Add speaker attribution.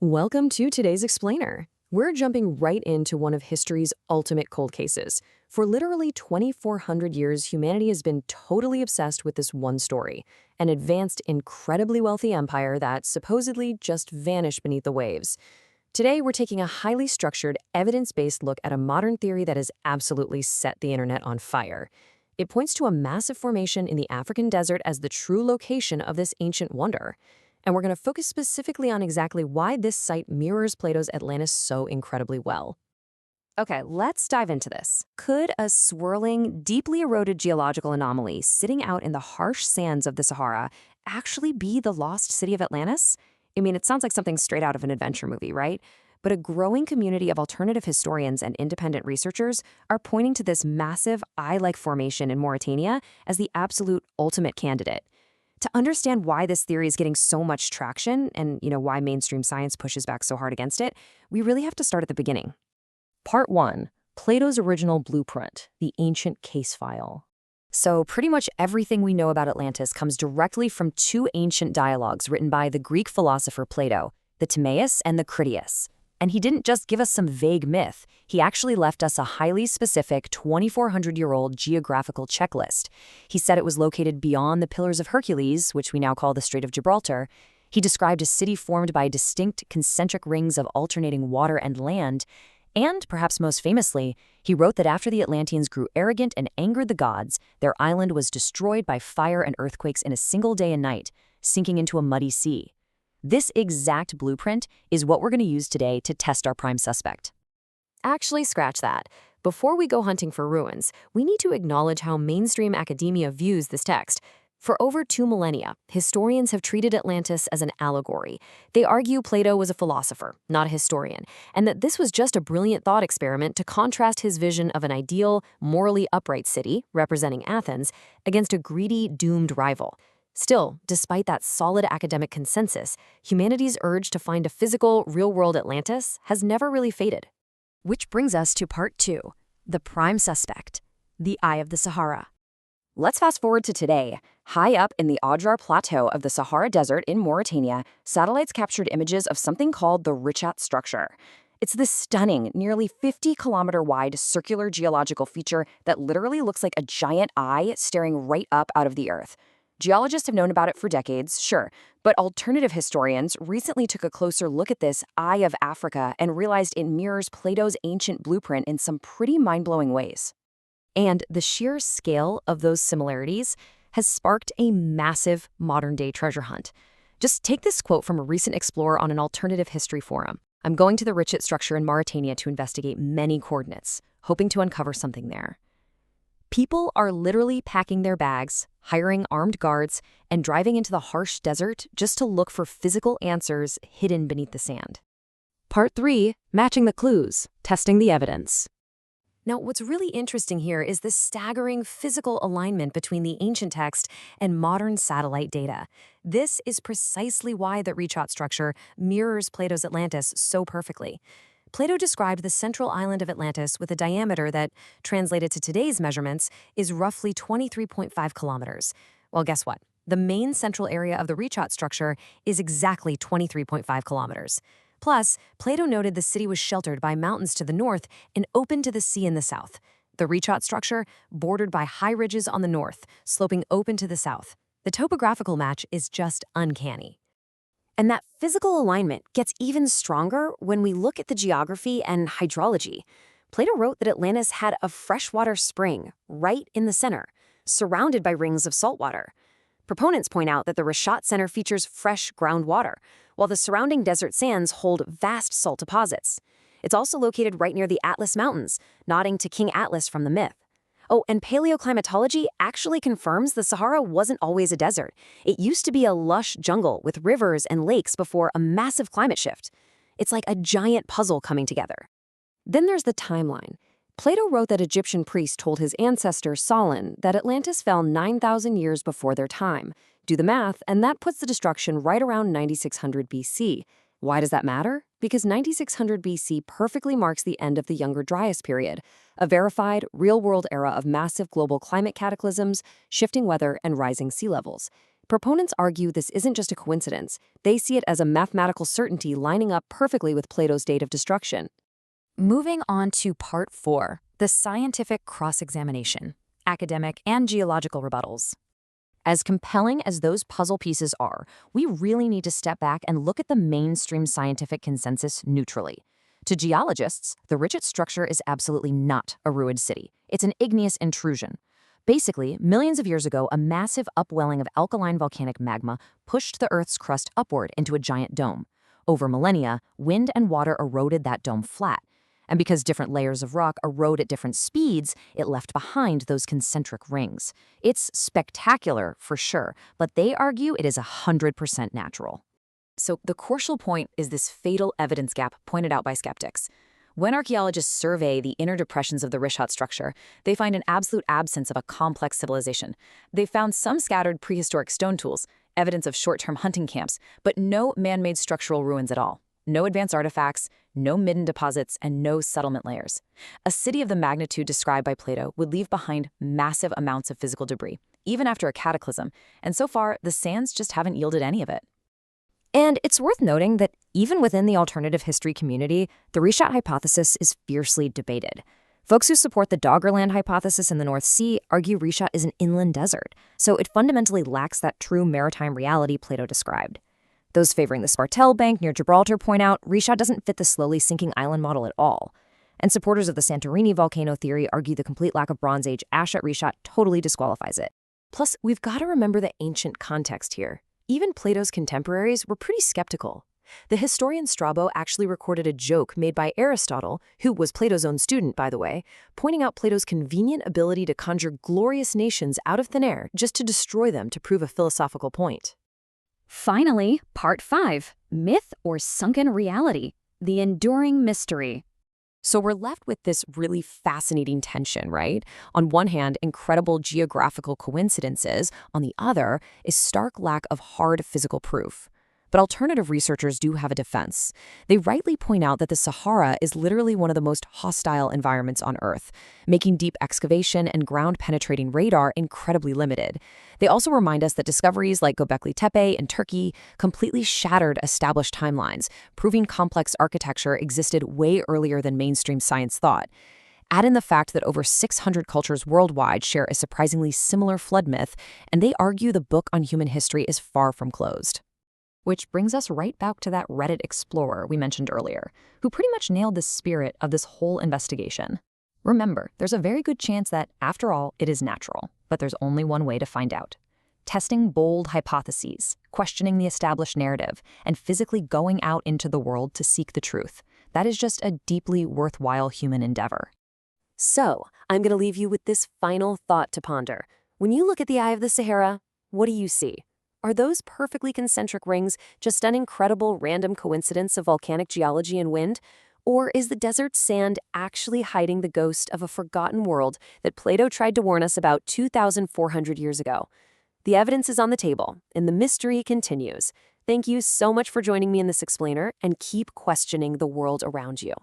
Speaker 1: Welcome to today's Explainer. We're jumping right into one of history's ultimate cold cases. For literally 2,400 years, humanity has been totally obsessed with this one story, an advanced, incredibly wealthy empire that supposedly just vanished beneath the waves. Today, we're taking a highly structured, evidence-based look at a modern theory that has absolutely set the internet on fire. It points to a massive formation in the African desert as the true location of this ancient wonder. And we're going to focus specifically on exactly why this site mirrors Plato's Atlantis so incredibly well. Okay, let's dive into this. Could a swirling, deeply eroded geological anomaly sitting out in the harsh sands of the Sahara actually be the lost city of Atlantis? I mean, it sounds like something straight out of an adventure movie, right? But a growing community of alternative historians and independent researchers are pointing to this massive eye-like formation in Mauritania as the absolute ultimate candidate. To understand why this theory is getting so much traction and, why mainstream science pushes back so hard against it, we really have to start at the beginning. Part 1. Plato's original blueprint, the ancient case file. So pretty much everything we know about Atlantis comes directly from two ancient dialogues written by the Greek philosopher Plato, the Timaeus and the Critias. And he didn't just give us some vague myth, he actually left us a highly specific 2,400-year-old geographical checklist. He said it was located beyond the Pillars of Hercules, which we now call the Strait of Gibraltar. He described a city formed by distinct concentric rings of alternating water and land. And, perhaps most famously, he wrote that after the Atlanteans grew arrogant and angered the gods, their island was destroyed by fire and earthquakes in a single day and night, sinking into a muddy sea. This exact blueprint is what we're going to use today to test our prime suspect. Actually, scratch that. Before we go hunting for ruins, we need to acknowledge how mainstream academia views this text. For over 2 millennia, historians have treated Atlantis as an allegory. They argue Plato was a philosopher, not a historian, and that this was just a brilliant thought experiment to contrast his vision of an ideal, morally upright city, representing Athens, against a greedy, doomed rival. Still, despite that solid academic consensus, humanity's urge to find a physical, real-world Atlantis has never really faded. Which brings us to part 2, the prime suspect, the Eye of the Sahara. Let's fast forward to today. High up in the Adrar Plateau of the Sahara Desert in Mauritania, satellites captured images of something called the Richat structure. It's this stunning, nearly 50-kilometer-wide circular geological feature that literally looks like a giant eye staring right up out of the earth. Geologists have known about it for decades, sure, but alternative historians recently took a closer look at this Eye of Africa and realized it mirrors Plato's ancient blueprint in some pretty mind-blowing ways. And the sheer scale of those similarities has sparked a massive modern-day treasure hunt. Just take this quote from a recent explorer on an alternative history forum. "I'm going to the Richat structure in Mauritania to investigate many coordinates, hoping to uncover something there." People are literally packing their bags, hiring armed guards, and driving into the harsh desert just to look for physical answers hidden beneath the sand. Part 3, matching the clues, testing the evidence. Now, what's really interesting here is the staggering physical alignment between the ancient text and modern satellite data. This is precisely why the Richat structure mirrors Plato's Atlantis so perfectly. Plato described the central island of Atlantis with a diameter that, translated to today's measurements, is roughly 23.5 kilometers. Well, guess what? The main central area of the Richat structure is exactly 23.5 kilometers. Plus, Plato noted the city was sheltered by mountains to the north and open to the sea in the south. The Richat structure, bordered by high ridges on the north, sloping open to the south. The topographical match is just uncanny. And that physical alignment gets even stronger when we look at the geography and hydrology. Plato wrote that Atlantis had a freshwater spring right in the center, surrounded by rings of salt water. Proponents point out that the Richat Center features fresh groundwater, while the surrounding desert sands hold vast salt deposits. It's also located right near the Atlas Mountains, nodding to King Atlas from the myth. Oh, and paleoclimatology actually confirms the Sahara wasn't always a desert. It used to be a lush jungle with rivers and lakes before a massive climate shift. It's like a giant puzzle coming together. Then there's the timeline. Plato wrote that Egyptian priests told his ancestor Solon that Atlantis fell 9,000 years before their time. Do the math, and that puts the destruction right around 9600 BC. Why does that matter? Because 9600 BC perfectly marks the end of the Younger Dryas period, a verified, real-world era of massive global climate cataclysms, shifting weather, and rising sea levels. proponents argue this isn't just a coincidence. They see it as a mathematical certainty lining up perfectly with Plato's date of destruction.
Speaker 2: Moving on to part 4, the scientific cross-examination, academic and geological rebuttals.
Speaker 1: As compelling as those puzzle pieces are, we really need to step back and look at the mainstream scientific consensus neutrally. To geologists, the Richat structure is absolutely not a ruined city. It's an igneous intrusion. Basically, millions of years ago, a massive upwelling of alkaline volcanic magma pushed the Earth's crust upward into a giant dome. Over millennia, wind and water eroded that dome flat. And because different layers of rock erode at different speeds, it left behind those concentric rings. It's spectacular, for sure, but they argue it is 100% natural.
Speaker 2: So the crucial point is this fatal evidence gap pointed out by skeptics. When archaeologists survey the inner depressions of the Richat structure, they find an absolute absence of a complex civilization. They found some scattered prehistoric stone tools, evidence of short-term hunting camps, but no man-made structural ruins at all. No advanced artifacts, no midden deposits, and no settlement layers. A city of the magnitude described by Plato would leave behind massive amounts of physical debris, even after a cataclysm, and so far, the sands just haven't yielded any of it.
Speaker 1: And it's worth noting that even within the alternative history community, the Richat hypothesis is fiercely debated. Folks who support the Doggerland hypothesis in the North Sea argue Richat is an inland desert, so it fundamentally lacks that true maritime reality Plato described. Those favoring the Spartel Bank near Gibraltar point out Richat doesn't fit the slowly sinking island model at all. And supporters of the Santorini volcano theory argue the complete lack of Bronze Age ash at Richat totally disqualifies it. Plus, we've got to remember the ancient context here. Even Plato's contemporaries were pretty skeptical. The historian Strabo actually recorded a joke made by Aristotle, who was Plato's own student, by the way, pointing out Plato's convenient ability to conjure glorious nations out of thin air just to destroy them to prove a philosophical point.
Speaker 2: Finally, part 5, myth or sunken reality, the enduring mystery.
Speaker 1: So we're left with this really fascinating tension, right? On one hand, incredible geographical coincidences. On the other, is stark lack of hard physical proof. But alternative researchers do have a defense. They rightly point out that the Sahara is literally one of the most hostile environments on Earth, making deep excavation and ground-penetrating radar incredibly limited. They also remind us that discoveries like Göbekli Tepe in Turkey completely shattered established timelines, proving complex architecture existed way earlier than mainstream science thought. Add in the fact that over 600 cultures worldwide share a surprisingly similar flood myth, and they argue the book on human history is far from closed. Which brings us right back to that Reddit explorer we mentioned earlier, who pretty much nailed the spirit of this whole investigation. Remember, there's a very good chance that, after all, it is natural, but there's only one way to find out. Testing bold hypotheses, questioning the established narrative, and physically going out into the world to seek the truth. That is just a deeply worthwhile human endeavor. So, I'm going to leave you with this final thought to ponder. When you look at the eye of the Sahara, what do you see? Are those perfectly concentric rings just an incredible random coincidence of volcanic geology and wind? Or is the desert sand actually hiding the ghost of a forgotten world that Plato tried to warn us about 2,400 years ago? The evidence is on the table, and the mystery continues. Thank you so much for joining me in this explainer, and keep questioning the world around you.